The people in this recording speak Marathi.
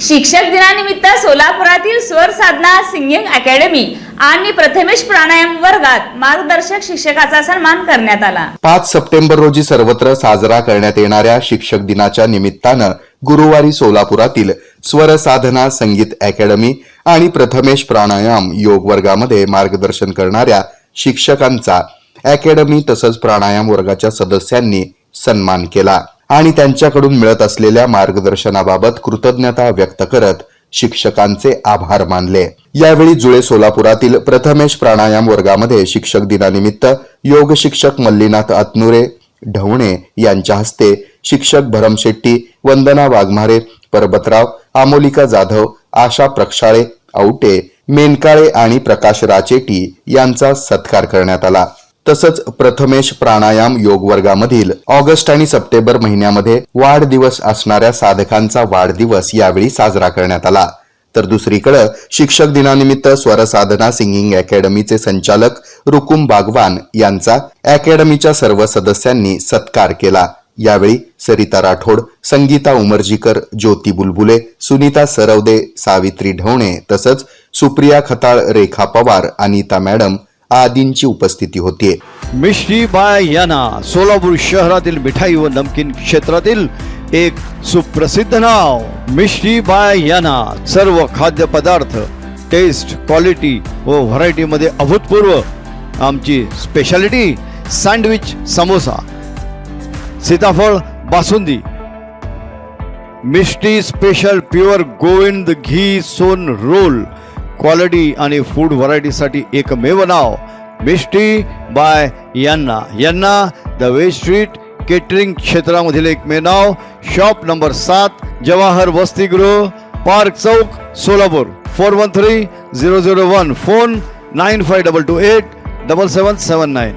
शिक्षक दिनानिमित्त सोलापुरातील स्वर साधना सिंगिंग अकॅडमी आणि प्रथमेश प्राणायाम वर्गात मार्गदर्शक शिक्षकाचा सन्मान करण्यात आला। 5 सप्टेंबर रोजी सर्वत्र साजरा करण्यात येणाऱ्या शिक्षक दिनाच्या निमित्तानं गुरुवारी सोलापुरातील स्वर साधना संगीत अकॅडमी आणि प्रथमेश प्राणायाम योग वर्गामध्ये मार्गदर्शन करणाऱ्या शिक्षकांचा अकॅडमी तसंच प्राणायाम वर्गाच्या सदस्यांनी सन्मान केला आणि त्यांच्याकडून मिळत असलेल्या मार्गदर्शनाबाबत कृतज्ञता व्यक्त करत शिक्षकांचे आभार मानले। यावेळी जुळे सोलापुरातील प्रथमेश प्राणायाम वर्गामध्ये शिक्षक दिनानिमित्त योग शिक्षक मल्लीनाथ अतनुरे ढवणे यांच्या हस्ते शिक्षक भरम शेट्टी, वंदना वाघमारे, परबतराव, आमोलिका जाधव, आशा प्रक्षाळे, औटे, मेनकाळे आणि प्रकाश राचेटी यांचा सत्कार करण्यात आला। तसंच प्रथमेश प्राणायाम योग वर्गामधील ऑगस्ट आणि सप्टेंबर महिन्यामध्ये वाढदिवस असणाऱ्या साधकांचा वाढदिवस यावेळी साजरा करण्यात आला। तर दुसरीकडे शिक्षक दिनानिमित्त स्वर साधना सिंगिंग अकॅडमीचे संचालक रुकुम बागवान यांचा अकॅडमीच्या सर्व सदस्यांनी सत्कार केला। यावेळी सरिता राठोड, संगीता उमरजीकर, ज्योती बुलबुले, सुनीता सरवदे, सावित्री ढवणे तसंच सुप्रिया खताळ, रेखा पवार, अनिता मॅडम आदींची उपस्थिती होती। मिष्टी बाय याना सोलापूर शहरातील मिठाई व नमकीन क्षेत्रातील एक सुप्रसिद्ध नाव। मिष्टी बाय याना सर्व खाद्य पदार्थ टेस्ट, क्वालिटी व व्हरायटी मध्ये अभूतपूर्व। आमची स्पेशालिटी सँडविच, समोसा, सीताफळ बासुंदी। मिष्टी स्पेशल प्युअर गोविंद घी सोन रोल। क्वालिटी आणि फूड व्हरायटीसाठी एकमेव नाव मिष्टी बाय यांना। यांना द वे स्ट्रीट केटरिंग क्षेत्रामधील एकमेव नाव। शॉप नंबर 7, जवाहर वसतिगृह, पार्क चौक, सोलापूर। 413001। फोन 9522877779।